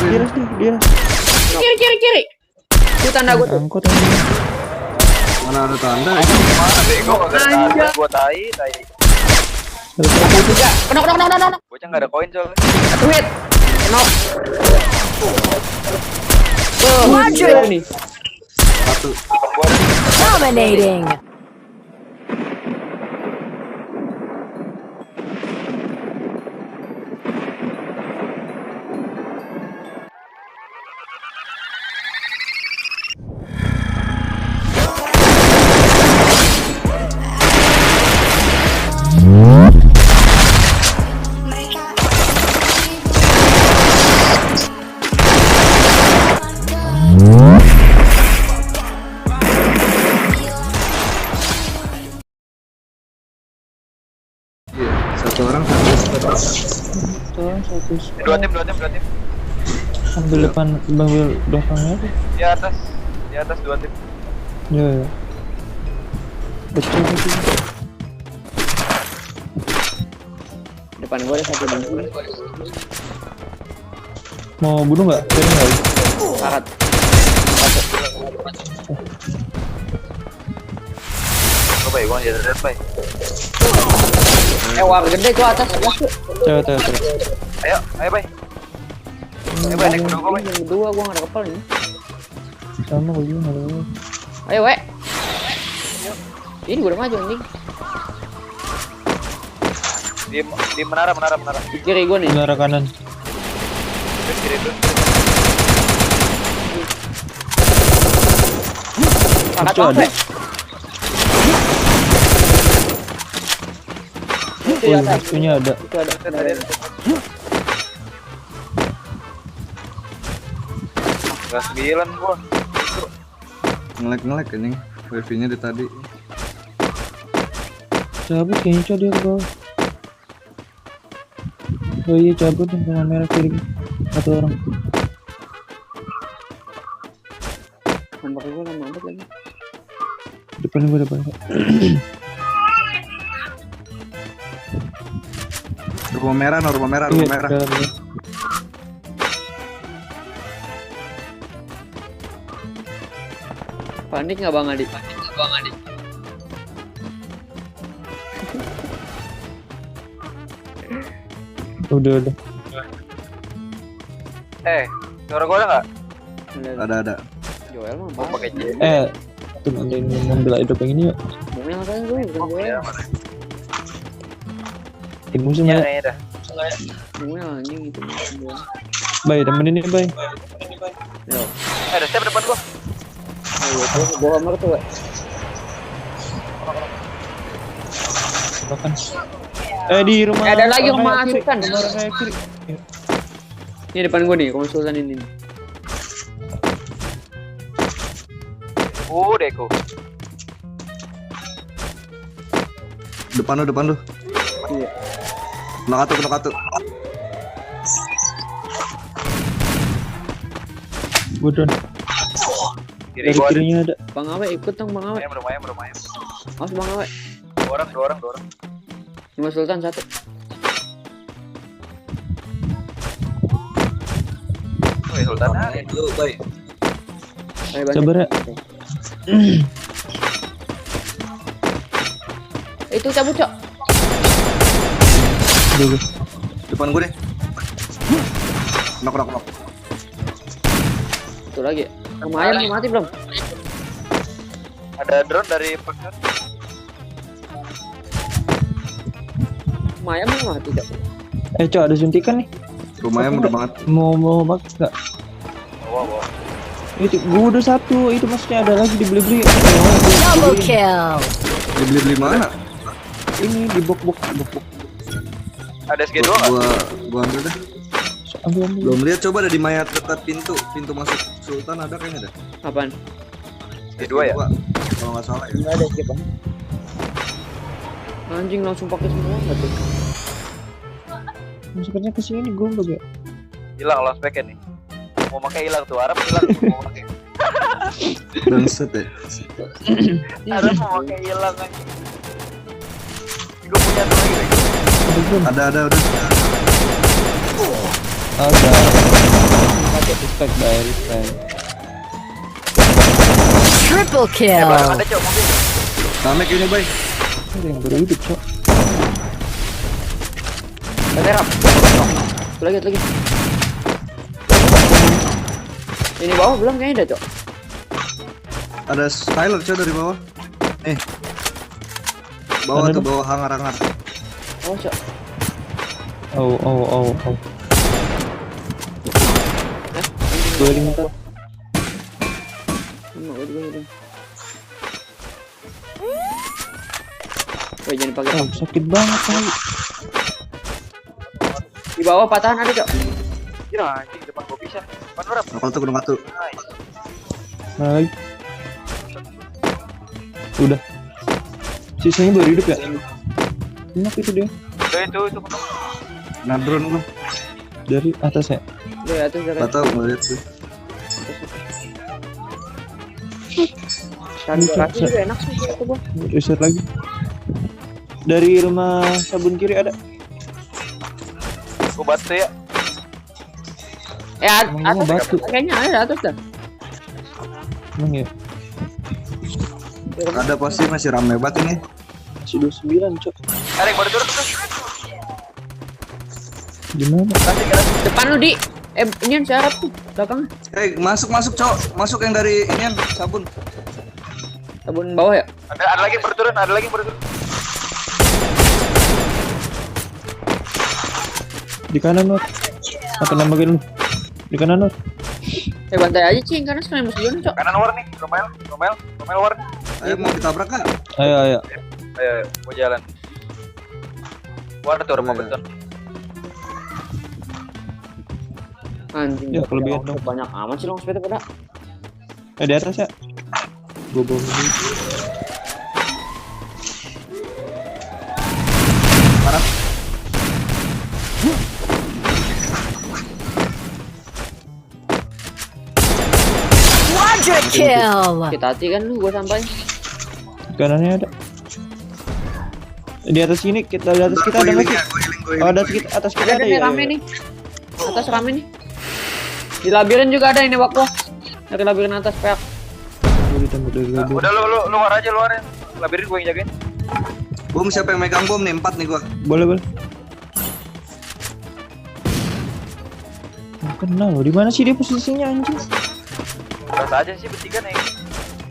Dia. Kiri. Itu tanda gua tuh. Angkot. Mana ada tanda? Mana bego enggak ada tanda. Gua tai. Juga. Kena. Bocah enggak ada koin soalnya. Satu hit. Kena. Launcher Ini. Satu. dominating. Iya, satu orang satu. Dua tim. Ambil belakangnya tuh. Di atas dua tim. Ya. Pecah itu. Depan gua ada satu bangku. Mau bunuh nggak? Kayaknya nggak. Angkat. Coba gua jadi red bay. War gede tuh atas. Coba. Ayo bay. Ayo bay naik kedua gua bay. Yang kedua gua enggak ada kepal ini. Sama gue juga nggak ada. Ayo, we. Ini gua udah maju anjing. Di menara. Di kiri gua nih. Menara kanan. Terus kiri tuh. Angkat Itu ada. we. Itu di atas. Itunya ada. Itu ada. Enggak 9 gua. Ngelek anjing. Wifi-nya di tadi. Cabut kayaknya dia ke bawah. Oh iya cabut yang sama merah kiri. Satu orang. Nembak gua lama banget lagi. Depan gua. Rumah merah. Iya, dalam. Panik nggak Bang Adi? Udah. Suara gua ada enggak? Ada. Joel mah Gua pakai J. Tuh ada yang ngambil hidup yang ini yuk. Mau yang kan gue, bukan gue. Ya, Tim musuh mana? mana? Kayaknya dah. Gue anjing itu. Bay, temenin nih bay. Yo. Ada step depan gua. Ayo tuh bawa nomor tuh, we. Makan. Di rumah. Ada lagi orang rumah kayak kiri. asukan. Rumah orang kayak kiri. Ini depan gue nih, konsultan ini. Deko. Depan lu. Iya. Kena katu. Gua down. Kiri Dari gua ada. kirinya ada. Bang Awe ikut dong Bang Awe. Lumayan. Awas Bang Awe. Dua orang. Rumah Sultan satu. Woi, Sultan ada. Lu, bay. Ayo bantu. Sabar ya. Itu cabut, Cok. Dulu. Depan gue deh. Knock. Itu lagi. Lumayan nih mati belum? Ada drone dari Pakistan. Lumayan belum mati, Cok. Cok ada suntikan nih. Rumahnya mudah banget. Mau pakai nggak? Wow. Itu gua udah satu. Itu maksudnya ada lagi dibeli. Double kill. Dibeli mana? Ini di bok. Ada SG2 enggak? Gua ambil deh. Ambil. Belum lihat, coba ada di mayat dekat pintu masuk Sultan ada kayaknya dah. Apaan? SG2 ya? Kalau nggak salah ya. Enggak ada skip, Bang. Anjing langsung pakai semua enggak tuh? Masuknya ke sini goblok ya. Hilang lost packet nih. Mau pakai hilang tuh, Arab hilang mau pakai. Bangset ya. Arab mau pakai hilang aja. Gue punya tuh lagi. Ada udah. Ada. Respect, bye, respect. Triple kill. Belakang ada cok mobil. Namek ini bay. Ada yang baru hidup, Cok. Terap. Lagi lagi. Ini bawah belum kayaknya ada, Cok. Ada Skyler coy dari bawah. Nih. Bawah Mana tuh tuh? bawah hangar-hangar. Oh, Cok. Oh. Gue lima tuh. Woi, jangan pakai Oh, sakit banget kali. di bawah patahan ada, Cok. Kira anjing depan gua bisa. Depan berapa? Kalau tuh gunung batu. Baik. Udah. Sisanya baru hidup ya? Enak itu dia. Itu. Nah drone gua. Dari atas ya? Dari atas dari Gak tau ngeliat sih. Tadi kaki juga enak sih kata gua. Reset lagi. Dari rumah sabun kiri ada. Gua batu ya. Emang Atas gua batu. kayaknya ada atas dah. Emang ya? Ada pasti masih rame banget ini. Masih 29, Cok. Ada yang baru turun tuh. Gimana? Depan lu di ini syarat tuh belakang. Masuk cowok. Masuk yang dari ini sabun. Sabun bawah ya. Ada lagi yang baru turun, ada lagi yang baru turun. Di kanan, Not. Apa nambahin lu? Di kanan, Not. Bantai aja cing karena sekarang masih jalan, Cok. Kanan war nih, Romel war. Ayo mau ditabrak kak? Ayo. Ayo, mau jalan. War tuh rumah beton. Anjing. Ya, kelebihan dong. Banyak amat sih long sepeda pada. Di atas ya? Gua bawa dulu. Parah. Quadra kill. Kita hati kan lu gua sampai. Kanannya ada. Di atas sini kita di atas kita ada nggak sih? Oh, atas kita Ada ada nih ya. rame nih. Atas rame nih. Di labirin juga ada ini waktu. Dari labirin atas peak. Gua ditembak dari Nah, gabung. udah lu war aja lu warin. Labirin gua yang jagain. Bom siapa yang megang bom nih? 4 nih gua. Boleh. Nggak kenal loh. Di mana sih dia posisinya anjing? Rasa aja sih bertiga nih.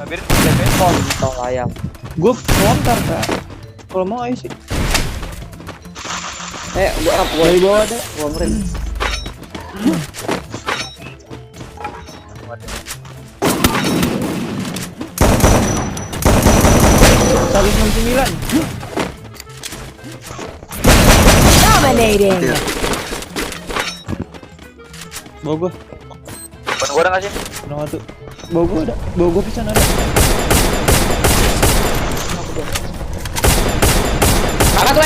Labirin gua yang jagain. Tol ayam. Gua lontar, Kak. Kalau mau ayo sih. Gua up gua. Dari bawah ada. Gua meren. Satu 69. Dominating. Iya. Bawa gua. Depan gua ada nggak sih? Kenapa tuh? Bawa gua ada. Bawa gua pisan ada.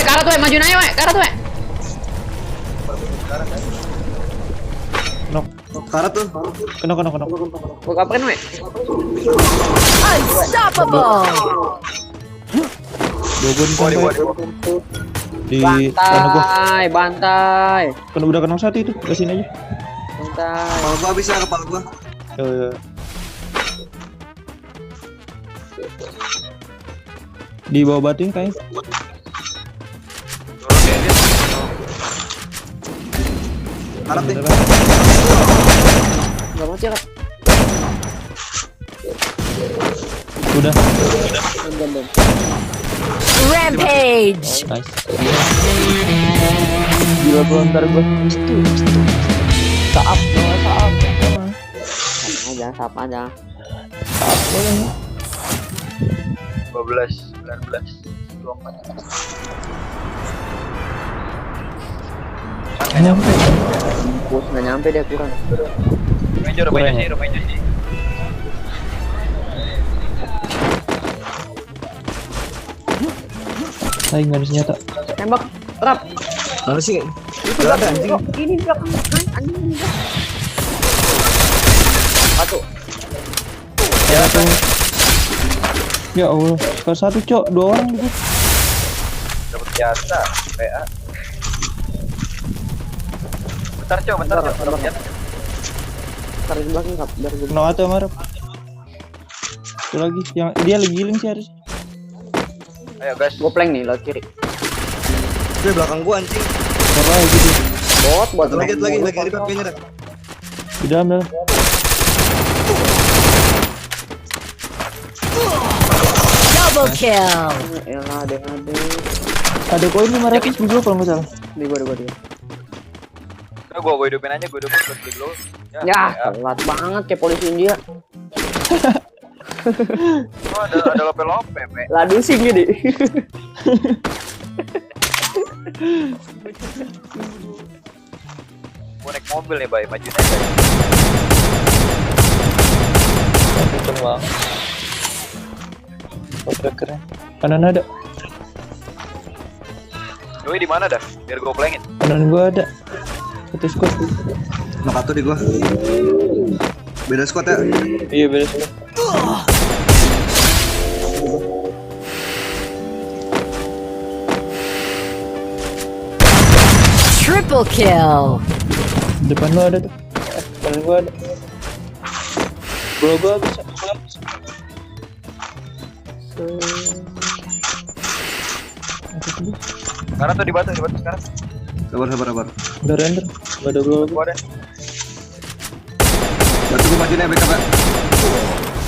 Karat tuh, majuin aja, karat tuh. Nok. Karat tuh. Kena. Gua kapain, we. Unstoppable. Bawa gua di sana gua. Bantai. Kan udah kenal satu itu. Ke sini aja. Bantai. Kepala gua bisa kepala gua. Di bawah batu ini kayaknya. Turun deh dia. Karat nih. Enggak mati ya, Kak. Udah. Belum. Rampage. Nice. Gila gua ntar gua. Saap. Saap aja. 12, 19, 24. Nyampe. Bos nggak nyampe dia kurang. Rumahnya sih. Saya nggak ada senjata. Tembak. Terap. Mana sih? Itu Gak ada anjing. Ini di belakang. Anjing ini. Satu. Ya tuh. Ya Allah. Ke satu cok. 2 orang gitu. Dapat jasa, PA. Bentar, Cok. Dapat jasa. Tarik belakang kap, biar gue. No atau marah. Itu lagi, yang dia lagi giling sih harus. Ayo guys. Gue plank nih, lewat kiri. Di belakang gua anjing. Apa lagi dia? Bot, Lagi di kayaknya dah. Di dalam. Double kill. Elah, ada. Ada koin 500 juga kalau nggak salah. Di gua. Udah gua hidupin aja, gua hidupin buat beli glow. Ya, telat banget kayak polisi India. Oh, ada lope-lope, Pe. Ladu sih gini. Gua naik mobil nih, Bay. Majuin aja. Kenceng banget. Oke, keren. Kanan ada. Doi di mana dah? Biar gua plengin. Kanan gua ada. Satu squad. Knock satu di gua. Beda squad ya. Iya beres. Triple kill. Depan lo ada tuh. Kanan gua ada. Gua bisa. Sekarang tuh di batu sekarang. Sabar. Udah render. Gak ada gua. Gua ada. Batu gua majuin ya backup ya.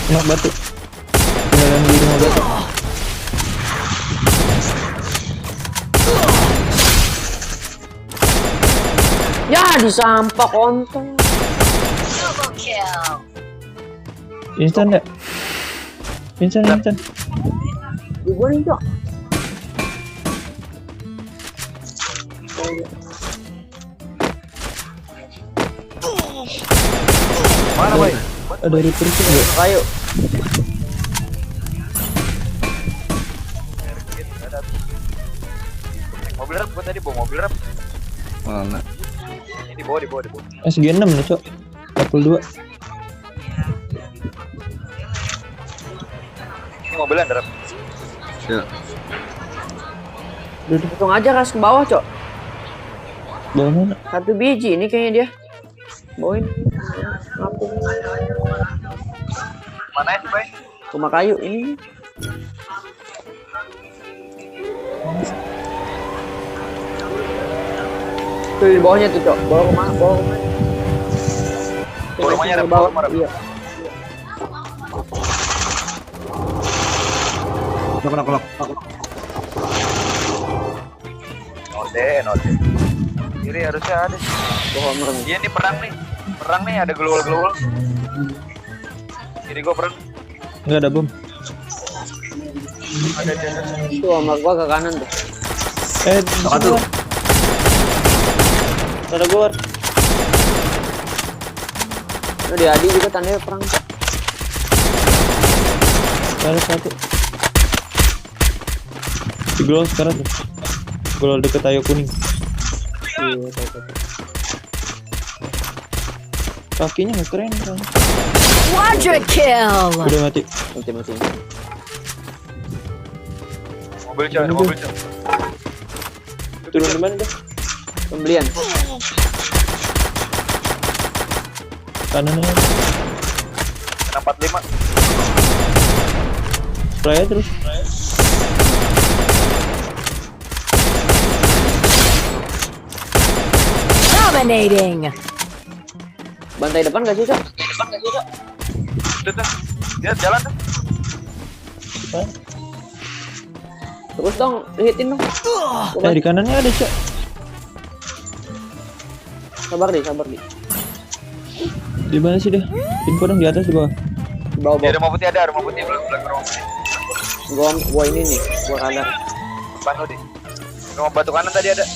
Nak batu. Tinggalan di rumah batu. Ya, disampah kontol. Double kill. Instan ya? Instan. Di gua nih, Cok. Mana, Bay? Ada reaper sih enggak? Ayo. Mobil rap, gua tadi bawa mobil rap. Mana? Ini di bawah. SG6 nih, Cok. 42. Ini mobilan rap. Ya. Langsung aja ras ke bawah, Cok. Bawa mana? Satu biji ini kayaknya dia. Bawain. Aku Mana ya sih, Bay? rumah kayu ini. Tuh di bawahnya tuh, Cok. Bawa kemana? Bawa rumahnya, Ke Rap. bawah. Bawa rumah, Rap. Iya. Knock. Note. Kiri harusnya ada. Bohong merem. Iya nih perang nih ada gelual. Kiri gua perang. Enggak ada bom. Ada di atas. Tuh sama gua ke kanan tuh. Satu. Ada gua. Tuh di Adi juga tandanya perang. Ada satu. Di gol sekarang tuh. Gol deket ayo kuning. Iya, tahu. Kakinya nggak keren kan? Quadra kill. Udah mati. Mati. Mobil Cak, ada mobil Cak. Turun di mana dah? Pembelian. Kanannya. Kena 45. Play aja terus. Dominating. Bantai depan gak sih, Cok? Tuh. Dia jalan tuh. Terus dong, hitin dong. Di kanannya ada, Cok. Sabar di. Di mana sih dia? Info dong di atas di bawah. Di bawah. Dia rumah putih ada, rumah putih belum rumah putih. Gua ini nih, gua kanan. Depan lo di. Rumah batu kanan tadi ada.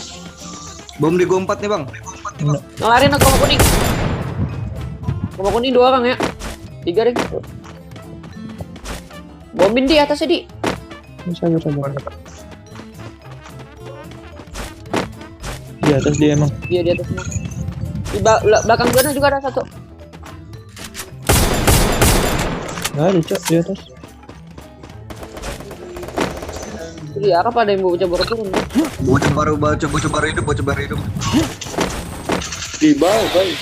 Bom di gua 4 nih, Bang. Ngelarin aku sama kuning. Sama kuning 2 orang ya. 3 deh. Bombin di atasnya di. Sabar. Di atas dia emang. Iya di atas semua. Di belakang gua juga ada satu. Nggak ada, Cok, di atas. Jadi apa pada yang bocah baru turun? Bocah baru hidup. Di bawah, Bay.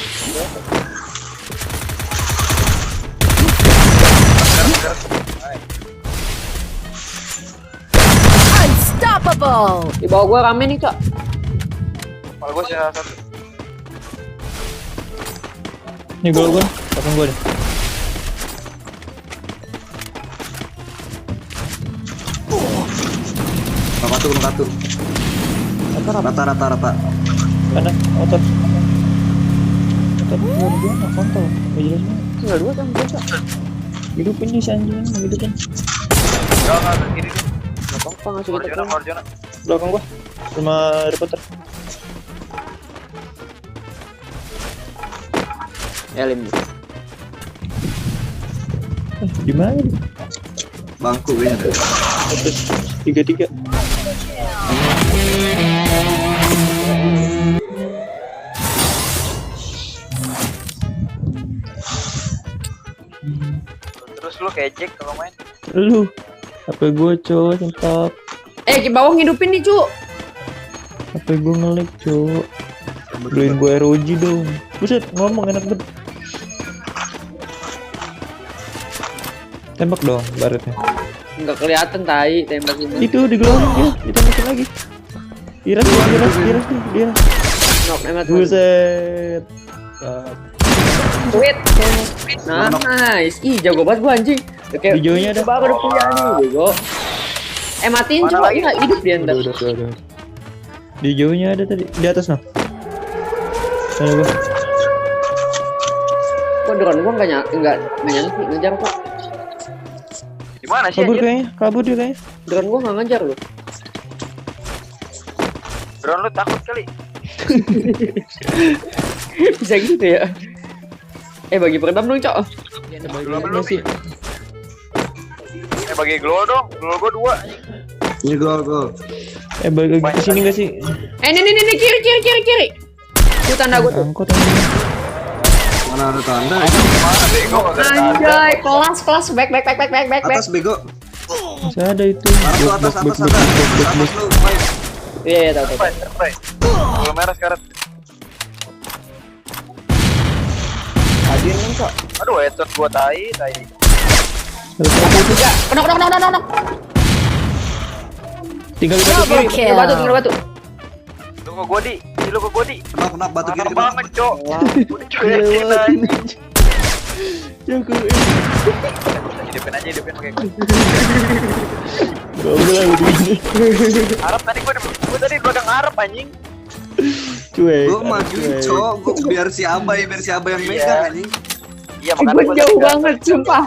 Triple. Di bawah gua rame nih, Cok. Kalau gue sih salah satu. Nih gue, pasang gue deh. Rata. Mana? Otot. Otot gue nggak kontol. Gak jelas banget. Tinggal 2 kan, Cok. Hidupin nih si anjing, hidupin. Enggak ke kiri deh. Enggak apa-apa, enggak usah kita. Marjona. Belakang gua. Sama reporter. Elim. Di mana nih? Bangku kayaknya. 3-3. Terus lu kayak Jack kalau main. Lu. HP gua cowok tetap. Ke bawah ngidupin nih, Cuk. HP gua nge-lag cowok. Beliin gua ROG dong. Buset, ngomong enak banget. Tembak dong baretnya. Enggak kelihatan tai tembak ini. Itu digelondong dia, ditembakin lagi. Iras dia. Nok emat. Buset. Sweet. Nice. Ih, jago banget gua anjing. Oke. Videonya ada. Baru udah punya nih, bego. Matiin Mana coba lagi? enggak hidup dia ntar. Udah. Di jauhnya ada tadi, di atas noh. Sana gua. Kok drone gua enggak nyangki ngejar kok. Di mana sih? Kabur Anjir? kayaknya, kabur dia kayaknya. Drone gua enggak ngejar loh. Drone lu takut kali. Bisa gitu ya. Bagi peredam dong, Cok. Belum sih. Bagi glow dong. Glow gua 2. Ini gol. Balik lagi ke sini enggak sih? Nih kiri. Itu tanda gua tuh. Angkot anjing. Mana ada tanda? Mana bego kagak ada. Anjay, kelas back. Atas bego. Masih ada itu. Atas ada. Atas lu main. Iya, tahu. Terpai. Glow merah sekarang. Hadir kan, Cok. Aduh, headshot gua tai. Kenok. Tinggal di Double kill. Tinggal batu. Lu ke gua di. Lu ke gua di. Kenapa batu kiri Mantap kena. banget, Cok. Udah cuekin aja. Jago. Hidupin pakai gua. Gak udah begini. Harap tadi gua udah ngarep anjing. Cuek. Gua majuin cowok, gua biar si Abai yang megang anjing. Iya, Gue makanya gua jauh tadi banget, sumpah.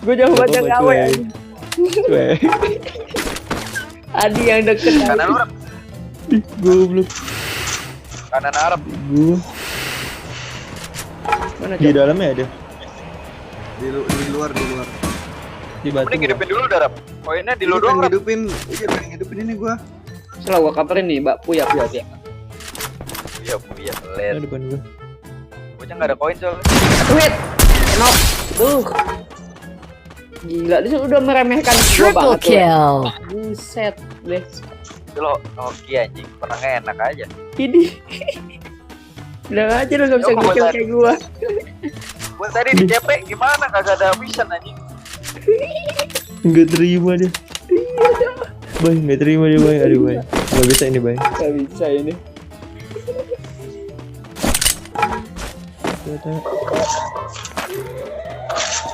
Gue jauh banget yang gawe. Cuek. Adi yang deket. kanan lu, Rap. Goblok. Kanan Arab. Gua Mana, di Cok? dalamnya ada. Di luar. Di batu. Mending hidupin dulu dah, Rap. Poinnya di lu Ini doang, pengen Rap. pengen hidupin ini gua. Setelah gua coverin nih, Mbak Puya. Iya, Ada pelet. depan gua. Bocah enggak ada koin soalnya. Satu hit. Knock. Gila, dia udah meremehkan gua Triple banget. Tuh. kill. Buset, deh. Itu lo hoki anjing, pernah enak aja. Ini. Udah aja lu gak bisa Yo, ngekill Bang. kayak gua. Gua tadi di CP gimana kagak ada vision anjing. Enggak terima dia. Bay, enggak terima dia, Bay. Aduh, Bay. Enggak bisa ini, Bay. Gak bisa ini.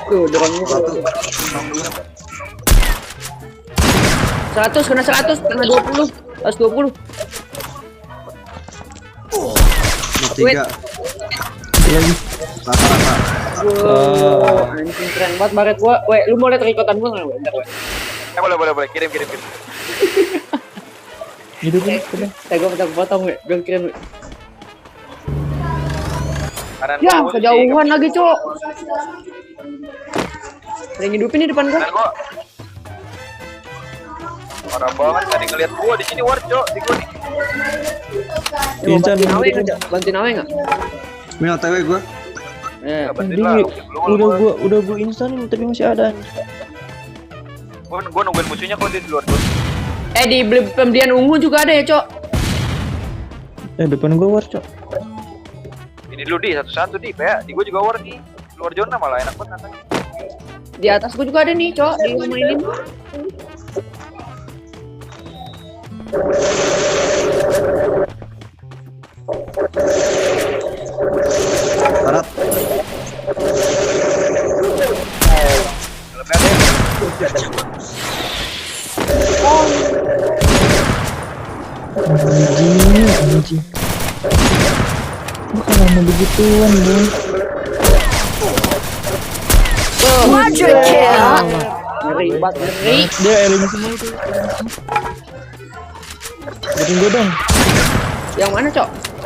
Tuh, drone-nya tuh. 100 kena 100 kena 20 120. Tiga. Satu lagi. Rata-rata. Wow, anjing keren banget baret gua. Weh, lu mau lihat rekotan gua enggak? Bentar, weh. Boleh. Kirim. Itu kan, udah. Gua potong, weh. Gua kirim. Weh. Kanan Ya, gua kejauhan lagi, Cok. Ada yang hidupin di depan gua. Kanan gua. Parah banget tadi ngeliat gua di sini war, Cok. Di gua nih. Mau Insan, bantuin awe hidupin. enggak? Bantuin awe enggak? Ini OTW gua. Eh, Bantuin Anjing, lah. udah gua instanin tapi masih ada. Gua nungguin musuhnya kok dia di luar gua. di pembelian ungu juga ada ya, Cok. Depan gua war, Cok. Ini dulu di satu-satu di ya. Di gua juga war nih. Luar zona malah enak banget katanya. Di atas gua juga ada nih, Cok, di rumah ini. Barat. Anjing. Bukan lama begituan boy. Quadra kill. Ngeri banget, ngeri. Dia eling semua itu. Bikin gue dong. Yang mana, Cok?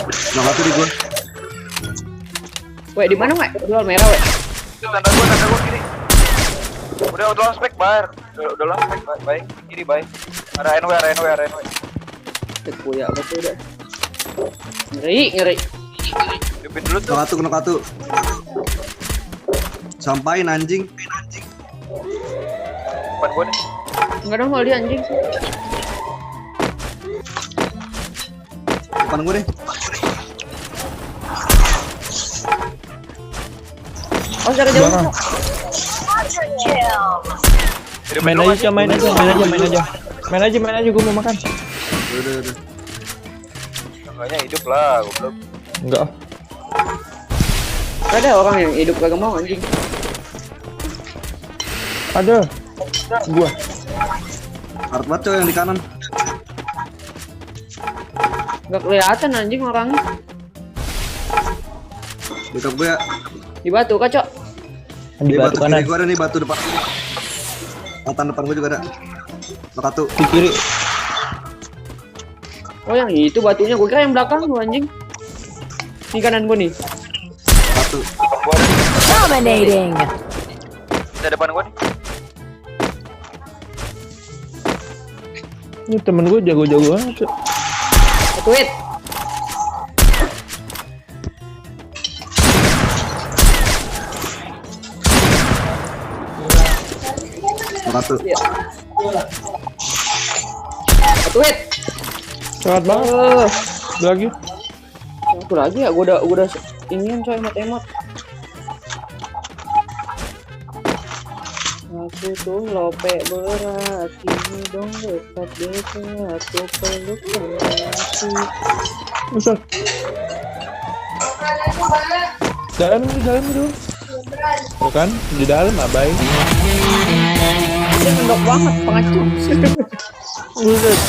Nah, satu di gua. Weh, di mana, Weh? Jual merah, Weh. Itu tanda gua kiri. Udah spek bar. Udah lah spek baik kiri baik. Ada NW. Kuya apa tuh udah. Ngeri. Dipin dulu tuh. Knock satu. Sampain anjing. Depan gua nih. Enggak dong, mau dia anjing. Depan gua deh. Oh, cara jauh. Belakang. Quadra kill. Main aja, main aja, gue mau makan. Udah. Enggaknya hidup lah, goblok. Enggak. Ada orang yang hidup kagak mau anjing. Ada. Gua. Hard banget coy yang di kanan. Enggak kelihatan anjing orangnya. Dekat gue ya. Di batu, Kak, Cok. Di batu kiri kanan. gue ada nih, batu depan. Angkatan depan gue juga ada. Knock satu. Di kiri. Oh, yang itu batunya gua kira yang belakang lu anjing. Di kanan gua nih. Satu. Depan gua ada. Dominating. Ada depan gua nih. Ini temen gue jago-jago banget. Tweet. Knock satu. Tweet. Sangat banget. Lagi. Aku lagi ya, gua udah ingin coy emot. Aku tuh lope berat, ini dong dekat aku peluk hati. Buset. Dalam dulu. Tuh kan, di dalam abai. Dia ngendok banget, pengacu. Buset.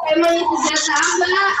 Emang itu jasa Mbak.